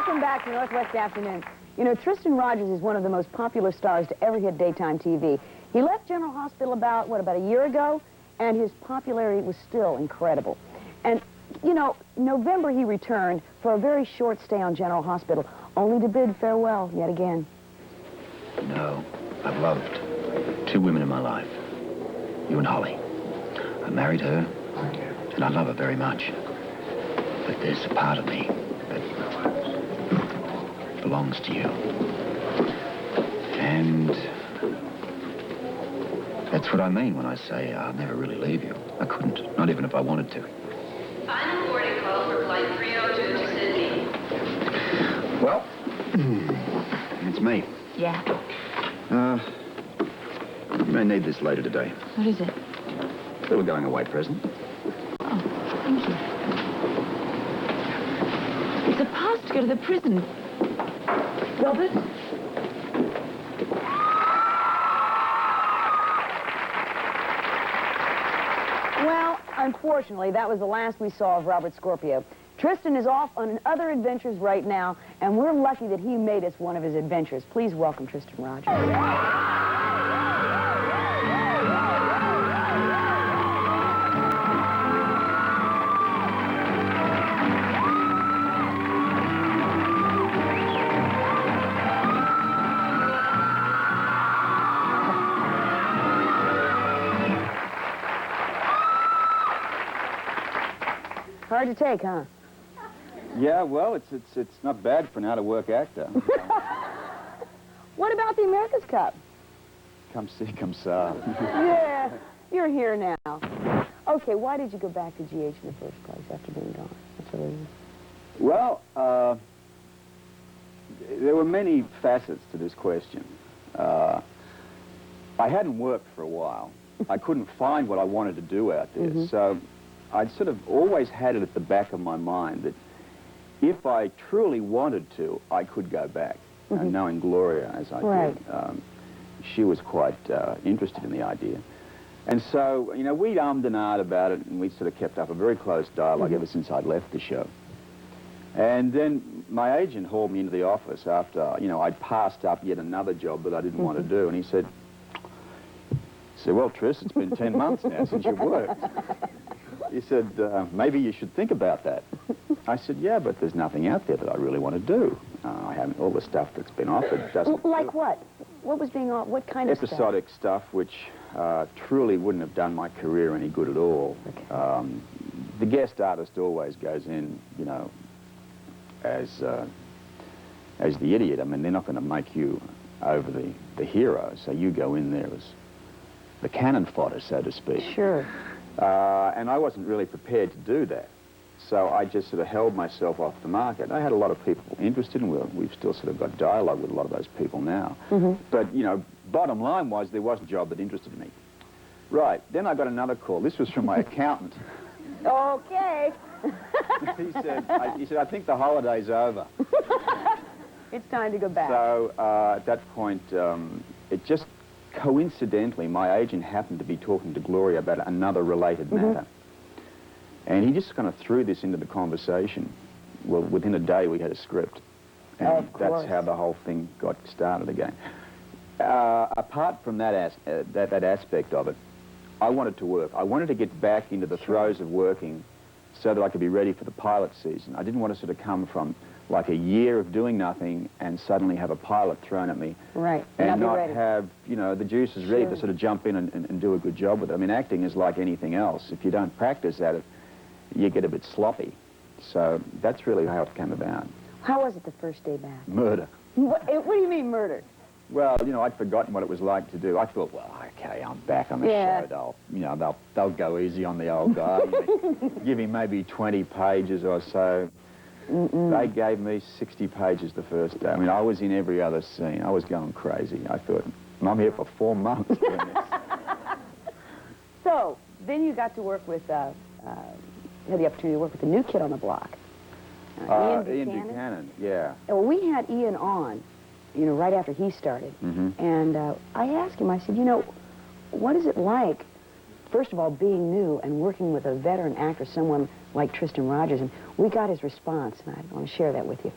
Welcome back to Northwest Afternoon. You know, Tristan Rogers is one of the most popular stars to ever hit daytime TV. He left General Hospital about a year ago, and his popularity was still incredible. And, you know, in November he returned for a very short stay on General Hospital, only to bid farewell yet again. No, I've loved two women in my life, you and Holly. I married her, and I love her very much. But there's a part of me that belongs to you. And that's what I mean when I say I'll never really leave you. I couldn't, not even if I wanted to. Final boarding call for flight 302 to Cindi. Well, it's me. Yeah. You may need this later today. What is it? A little going away present. Oh, thank you. It's a pass to go to the prison. Robert? Well, unfortunately, that was the last we saw of Robert Scorpio. Tristan is off on other adventures right now, and we're lucky that he made us one of his adventures. Please welcome Tristan Rogers. Hard to take, huh? Yeah, well, it's not bad for an out-of-work actor. What about the America's Cup? Come see, come saw. Yeah, you're here now. Okay, why did you go back to GH in the first place after being gone? What's the reason? Well, there were many facets to this question. I hadn't worked for a while. I couldn't find what I wanted to do out there, so I'd sort of always had it at the back of my mind that if I truly wanted to, I could go back. And knowing Gloria as I did, she was quite interested in the idea. And so, you know, we'd ummed and ahed about it, and we sort of kept up a very close dialogue ever since I'd left the show. And then my agent hauled me into the office after, you know, I'd passed up yet another job that I didn't want to do, and he said, well, Tris, it's been 10 months now since you've worked. He said, maybe you should think about that. I said, yeah, but there's nothing out there that I really want to do. I haven't, all the stuff that's been offered doesn't... Like what? What was being offered? What kind of stuff? Episodic stuff, which truly wouldn't have done my career any good at all. Okay. The guest artist always goes in, you know, as the idiot. I mean, they're not going to make you over the hero, so you go in there as the cannon fodder, so to speak. Sure. And I wasn't really prepared to do that. So I just sort of held myself off the market. I had a lot of people interested, and we've still sort of got dialogue with a lot of those people now. But, you know, bottom line was there wasn't a job that interested me. Right, then I got another call. This was from my accountant. Okay. He said, I think the holiday's over. It's time to go back. So at that point, it just coincidentally, my agent happened to be talking to Gloria about another related matter. And he just kind of threw this into the conversation. Well, within a day, we had a script. And that's how the whole thing got started again. Apart from that, that aspect of it, I wanted to work. I wanted to get back into the throes of working so that I could be ready for the pilot season. I didn't want to sort of come from like a year of doing nothing and suddenly have a pilot thrown at me. Right. And not have, you know, the juices ready to sort of jump in and do a good job with it. I mean, acting is like anything else. If you don't practice at it, you get a bit sloppy. So that's really how it came about. How was it the first day back? Murder. What do you mean murder? Well, you know, I'd forgotten what it was like to do. I thought, well, okay, I'm back on the show. They'll go easy on the old guy. Give him maybe 20 pages or so. They gave me 60 pages the first day. I mean, I was in every other scene. I was going crazy. I thought, I'm here for 4 months doing this. So, then you got to work with, had the opportunity to work with the new kid on the block. Ian Buchanan, yeah. Well, we had Ian on, you know, right after he started. And I asked him, I said, you know, what is it like, first of all, being new and working with a veteran actor, someone like Tristan Rogers? And we got his response, and I want to share that with you.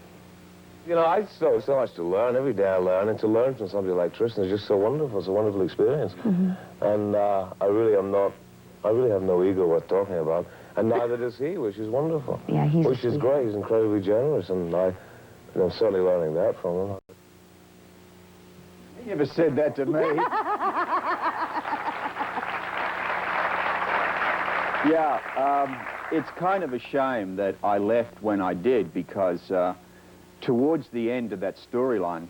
You know, I so much to learn. Every day I learn, and to learn from somebody like Tristan is just so wonderful. It's a wonderful experience. And I really have no ego worth talking about. And neither does he, which is wonderful. Yeah, which is great. He's incredibly generous, and I'm certainly learning that from him. You never said that to me. Yeah, it's kind of a shame that I left when I did, because towards the end of that storyline,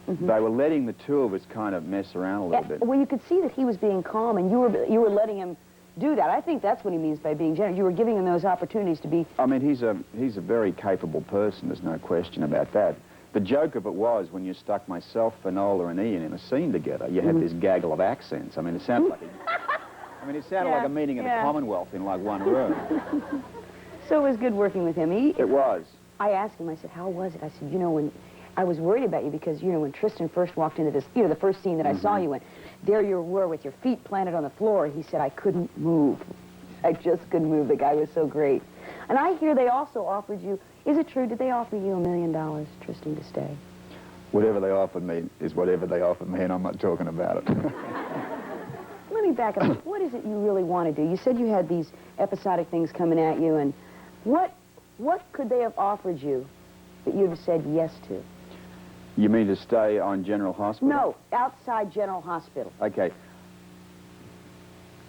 they were letting the two of us kind of mess around a little bit. Well, you could see that he was being calm, and you were letting him do that. I think that's what he means by being generous. You were giving him those opportunities to be... I mean, he's a very capable person, there's no question about that. The joke of it was, when you stuck myself, Finola, and Ian in a scene together, you had this gaggle of accents. I mean, it sounded like like a meeting of the Commonwealth in, like, one room. So it was good working with him. It was. I asked him, I said, how was it? I said, you know, when I was worried about you because, you know, when Tristan first walked into this, you know, the first scene that I saw you in, there you were with your feet planted on the floor. He said, I couldn't move. I just couldn't move. The guy was so great. And I hear they also offered you, is it true, did they offer you $1 million, Tristan, to stay? Whatever they offered me is whatever they offered me, and I'm not talking about it. Let me back up. What is it you really want to do? You said you had these episodic things coming at you, and what could they have offered you that you'd have said yes to? You mean to stay on General Hospital? No, outside General Hospital. Okay.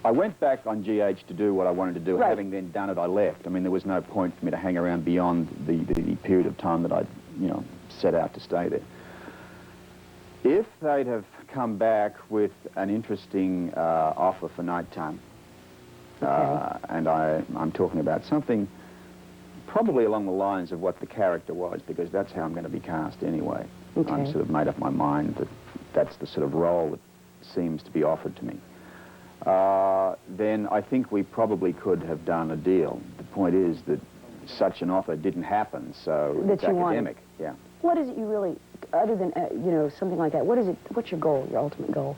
I went back on GH to do what I wanted to do. Right. Having then done it, I left. I mean, there was no point for me to hang around beyond the period of time that I'd, you know, set out to stay there. If they'd have come back with an interesting offer for nighttime, and I'm talking about something probably along the lines of what the character was, because that's how I'm going to be cast anyway. Okay. I'm sort of made up my mind that that's the sort of role that seems to be offered to me. Then I think we probably could have done a deal. The point is that such an offer didn't happen, so it's academic. Yeah. What is it you really, other than, you know, something like that, what is it, what's your goal, your ultimate goal?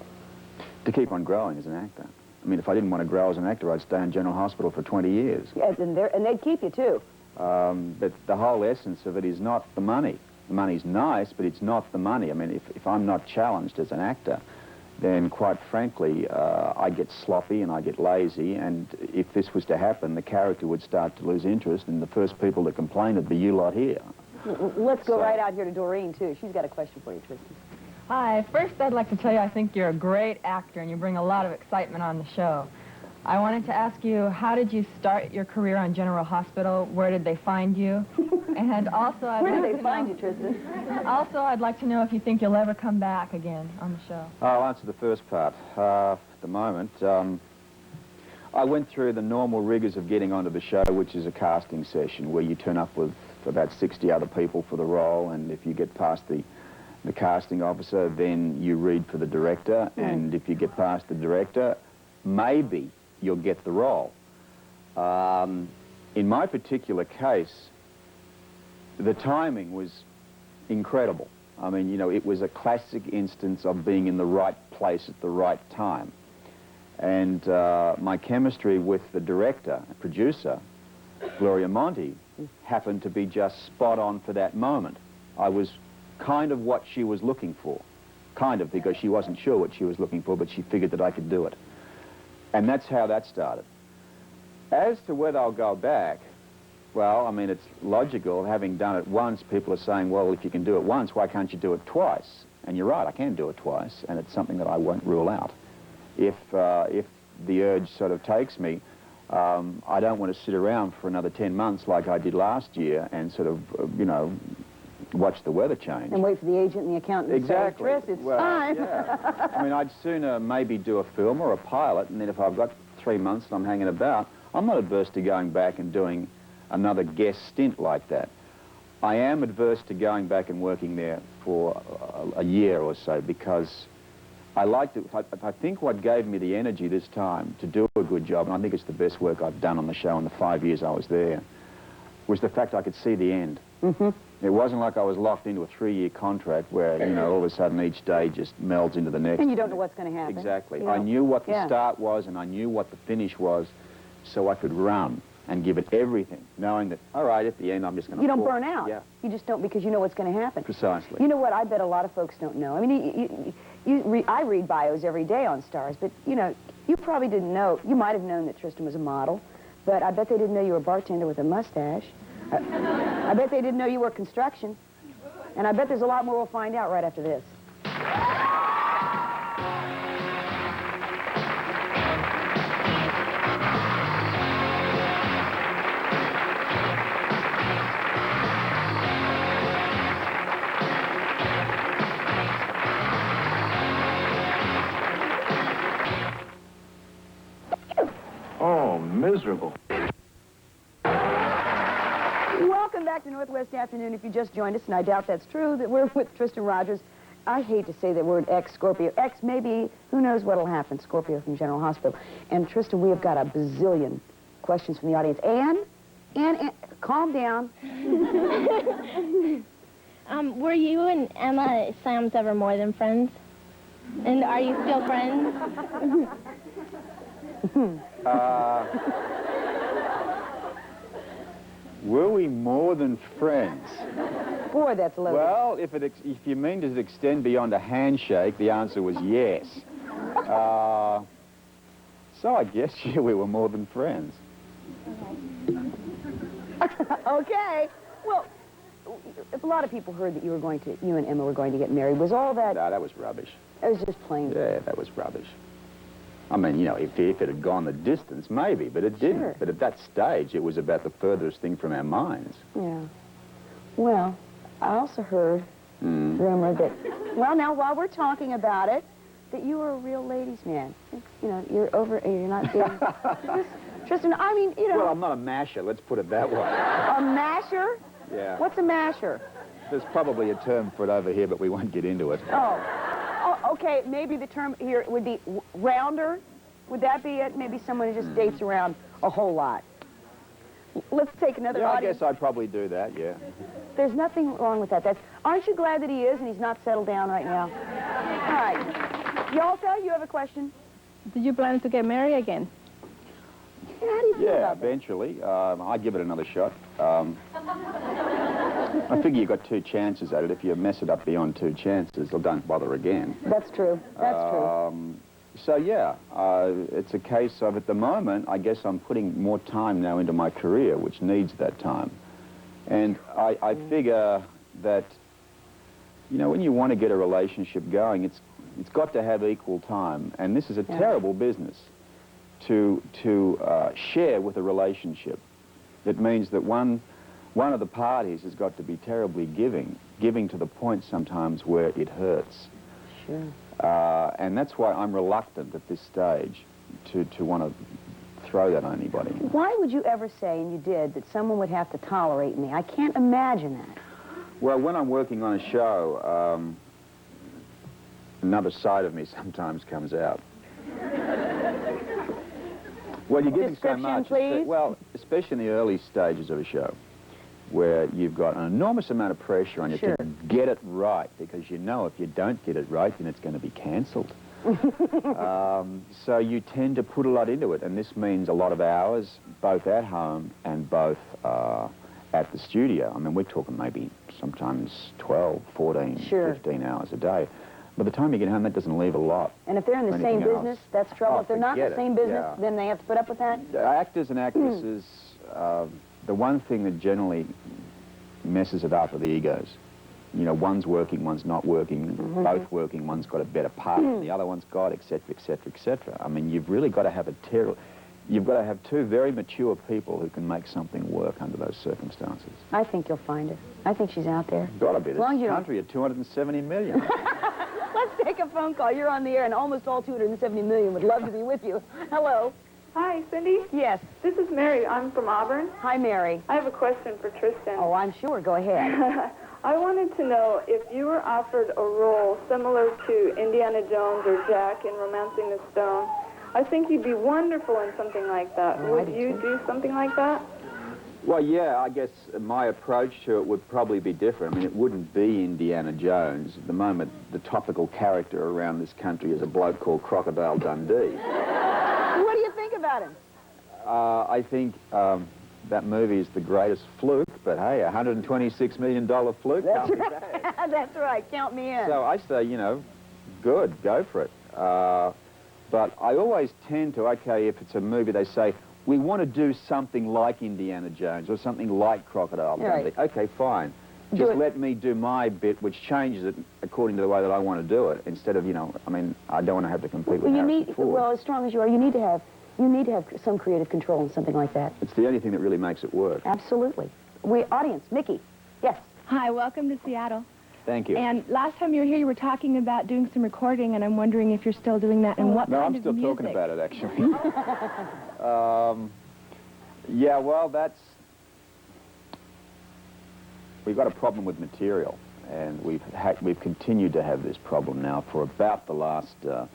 To keep on growing as an actor. I mean, if I didn't want to grow as an actor, I'd stay in General Hospital for 20 years. Yes, and they'd keep you, too. But the whole essence of it is not the money. The money's nice, but it's not the money. I mean, if I'm not challenged as an actor, then quite frankly, I get sloppy and I get lazy, and if this was to happen, the character would start to lose interest, and the first people to complain would be you lot here. Let's go right out here to Doreen, too. She's got a question for you, Tristan. Hi. First, I'd like to tell you I think you're a great actor, and you bring a lot of excitement on the show. I wanted to ask you, how did you start your career on General Hospital? Where did they find you? And also, Where did they find you, Tristan? Also, I'd like to know if you think you'll ever come back again on the show. I'll answer the first part. At the moment, I went through the normal rigors of getting onto the show, which is a casting session where you turn up with about 60 other people for the role, and if you get past the casting officer, then you read for the director, and if you get past the director, maybe you'll get the role. In my particular case, the timing was incredible. I mean, you know, it was a classic instance of being in the right place at the right time. And my chemistry with the director, producer, Gloria Monty, happened to be just spot on for that moment. I was kind of what she was looking for. Kind of, because she wasn't sure what she was looking for, but she figured that I could do it. And that's how that started. As to whether I'll go back, well, I mean, it's logical. Having done it once, people are saying, well, if you can do it once, why can't you do it twice? And you're right, I can do it twice, and it's something that I won't rule out. If the urge sort of takes me, I don't want to sit around for another 10 months like I did last year and sort of, you know, watch the weather change. And wait for the agent and the accountant to say, Tris, it's time. Yeah. I mean, I'd sooner maybe do a film or a pilot, and then if I've got 3 months and I'm hanging about, I'm not adverse to going back and doing another guest stint like that. I am adverse to going back and working there for a year or so, because I liked it. I think what gave me the energy this time to do a good job, and I think it's the best work I've done on the show in the 5 years I was there, was the fact I could see the end. It wasn't like I was locked into a 3-year contract where, you know, all of a sudden each day just melds into the next. And you don't know what's going to happen. Exactly. You know? I knew what the start was and I knew what the finish was, so I could run. and give it everything, knowing that, all right, at the end, I'm just going to... You don't burn out. Yeah. You just don't, because you know what's going to happen. Precisely. You know what I bet a lot of folks don't know? I mean, I read bios every day on stars, but, you know, you probably didn't know. You might have known that Tristan was a model, but I bet they didn't know you were a bartender with a mustache. I bet they didn't know you were construction. And I bet there's a lot more we'll find out right after this. Oh, miserable. Welcome back to Northwest Afternoon. If you just joined us, and I doubt that's true, that we're with Tristan Rogers. I hate to say the word ex-Scorpio. Ex, maybe, who knows what'll happen, Scorpio from General Hospital. And Tristan, we have got a bazillion questions from the audience. Ann, calm down. Were you and Emma Sam's ever more than friends? And are you still friends? Were we more than friends? Boy, that's loaded. Well, if you mean does it extend beyond a handshake, the answer was yes. So I guess, yeah, we were more than friends. Okay. Well, if a lot of people heard that you and Emma were going to get married, was all that... No, that was rubbish. It was just plain... Yeah, that was rubbish. I mean, you know, if it had gone the distance, maybe, but it didn't. Sure. But at that stage, it was about the furthest thing from our minds. Yeah. Well, I also heard rumor that, well, now, while we're talking about it, that you were a real ladies' man. You know, you're not being... Tristan, I mean, you know... Well, I'm not a masher, let's put it that way. A masher? Yeah. What's a masher? There's probably a term for it over here, but we won't get into it. Oh, okay, maybe the term here would be rounder. Would that be it? Maybe someone who just dates around a whole lot. Let's take another Yeah, audience. I guess I'd probably do that, yeah. There's nothing wrong with that. Aren't you glad that he is and he's not settled down right now? All right. Yalta, you have a question? Did you plan to get married again? How do you feel Yeah, about that? eventually. I'd give it another shot. I figure you've got 2 chances at it. If you mess it up beyond 2 chances, well, don't bother again. That's true. That's true. So, yeah, it's a case of, at the moment, I guess I'm putting more time now into my career, which needs that time. And I figure that, you know, when you want to get a relationship going, it's got to have equal time. And this is a terrible business to share with a relationship. It means that one of the parties has got to be terribly giving to the point sometimes where it hurts. Sure. And that's why I'm reluctant at this stage to want to throw that on anybody. Why would you ever say, and you did, that someone would have to tolerate me? I can't imagine that. Well, when I'm working on a show, another side of me sometimes comes out. Well, you're giving so much. Please? Well, especially in the early stages of a show, where you've got an enormous amount of pressure on you Sure. to get it right, because you know if you don't get it right, then it's going to be cancelled. So you tend to put a lot into it, and this means a lot of hours, both at home and both at the studio. I mean, we're talking maybe sometimes 12, 14, Sure. 15 hours a day. By the time you get home, that doesn't leave a lot. And if they're in the same Anything else? business, that's trouble. Oh, If they're not in forget the it. same business, Yeah. then they have to put up with that? Actors and actresses, the one thing that generally messes it up are the egos. You know, one's working, one's not working, both working, one's got a better part than the other one's got, etc., etc., etc. I mean, you've really got to have you've got to have 2 very mature people who can make something work under those circumstances. I think you'll find her. I think she's out there. Got to be. As long as This you don't- country of 270 million. Let's take a phone call. You're on the air, and almost all 270 million would love to be with you. Hello. Hi, Cindy. Yes. This is Mary. I'm from Auburn. Hi, Mary. I have a question for Tristan. Oh, I'm sure. Go ahead. I wanted to know if you were offered a role similar to Indiana Jones or Jack in Romancing the Stone. I think you'd be wonderful in something like that. Oh, I Would do you too. do something like that? Well, yeah, I guess my approach to it would probably be different. I mean, it wouldn't be Indiana Jones. At the moment, the topical character around this country is a bloke called Crocodile Dundee. What do you think about him? I think that movie is the greatest fluke, but hey, a $126 million fluke. That's can't be right. bad. That's right. Count me in. So I say, you know, good, go for it. But I always tend to, okay, if it's a movie, they say, we want to do something like Indiana Jones or something like Crocodile Dundee. Right. Okay, fine. Just let me do my bit, which changes it according to the way that I want to do it, instead of, you know, I mean, I don't want to have to compete with Harrison Ford. Well, as strong as you are, you need to have some creative control in something like that. It's the only thing that really makes it work. Absolutely. Audience, Mickey, yes. Hi, welcome to Seattle. Thank you. And last time you were here, you were talking about doing some recording, and I'm wondering if you're still doing that and what No, kind I'm still of music. talking about it, actually. Yeah, well, we've got a problem with material, and we've continued to have this problem now for about the last, well,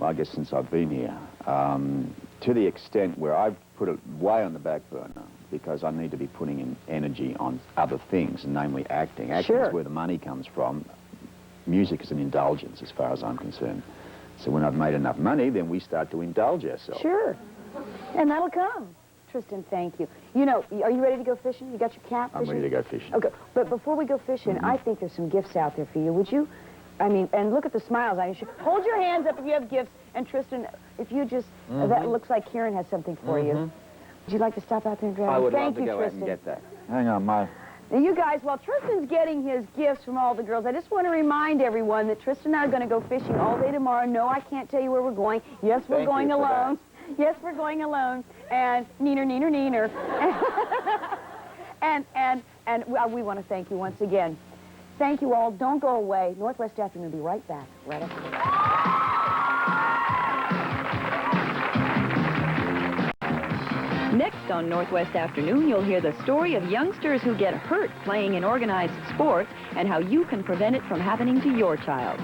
I guess since I've been here, to the extent where I've put it way on the back burner because I need to be putting in energy on other things, namely acting. Acting is where the money comes from. Music is an indulgence as far as I'm concerned. So when I've made enough money, then we start to indulge ourselves. Sure. And that'll come. Tristan, thank you. You know, are you ready to go fishing? You got your cap fishing? I'm ready to go fishing. Okay, but before we go fishing, I think there's some gifts out there for you. Would you, I mean, and look at the smiles. I should hold your hands up if you have gifts. And Tristan, if you just, that looks like Karen has something for you. Would you like to stop out there and grab it? I would love to you, go Tristan. out and get that. Hang on, my... Now, you guys, while Tristan's getting his gifts from all the girls, I just want to remind everyone that Tristan and I are going to go fishing all day tomorrow. No, I can't tell you where we're going. Yes, we're going alone. Yes, we're going alone. And neener, neener, neener. and we want to thank you once again. Thank you all. Don't go away. Northwest Afternoon will be right back. Right after this. Next on Northwest Afternoon, you'll hear the story of youngsters who get hurt playing in organized sports and how you can prevent it from happening to your child.